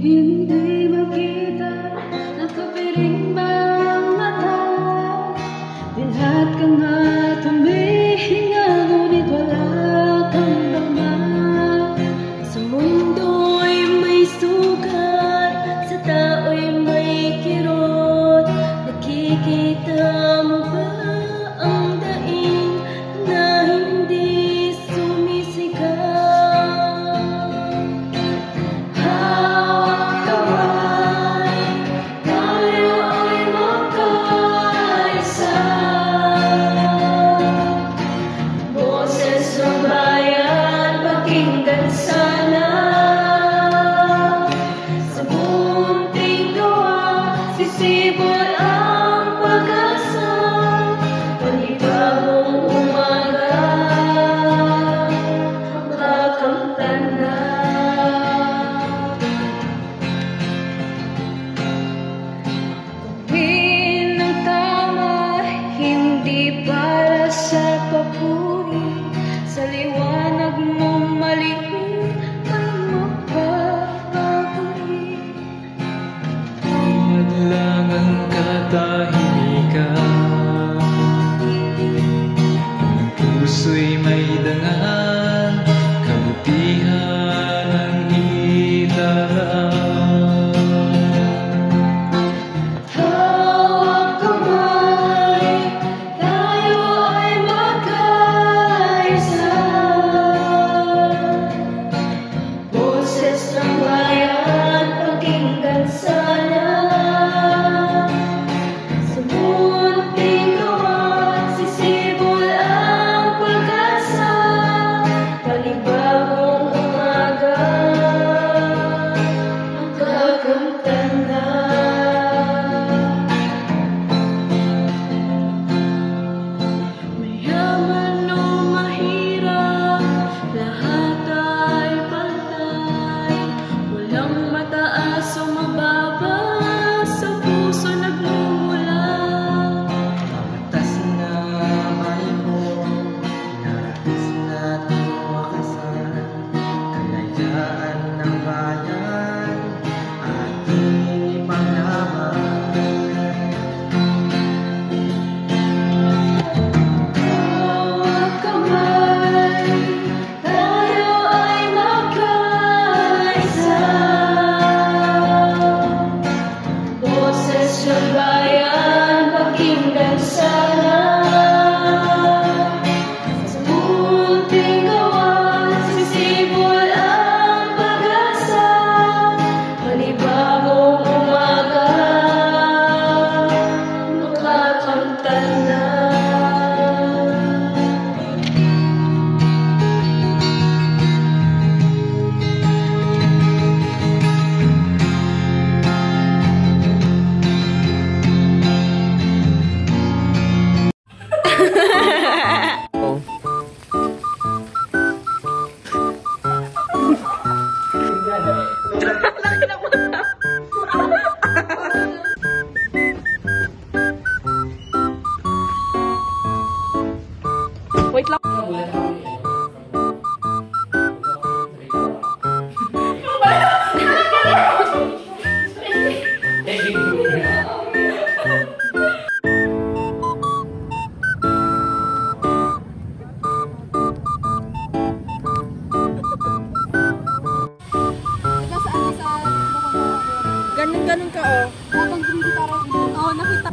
Hindi makita, nakapiring ba ang mata? Dilat ka nga tumihinga, ngunit wala kang dama. Sa mundo'y may sugat, sa tao'y may kirot. Nakikita mo ba ang daing na hindi sumisigaw? Sisibol ang pag-asa, panibagong umaga, makakamtan na. Gawin ng tama, hindi para sa papuri. Sa liwanag mong maliit, ay mapapaguli. Lang ang katahimikan, ang puso'y may dangal, kabutihan ang ilaraan. Hawak kamay, tayo ay magkaisa. Boses ng bayan, pakinggan sana. Wait lang. Ganun ka, oh. Habang hindi parang, nakita.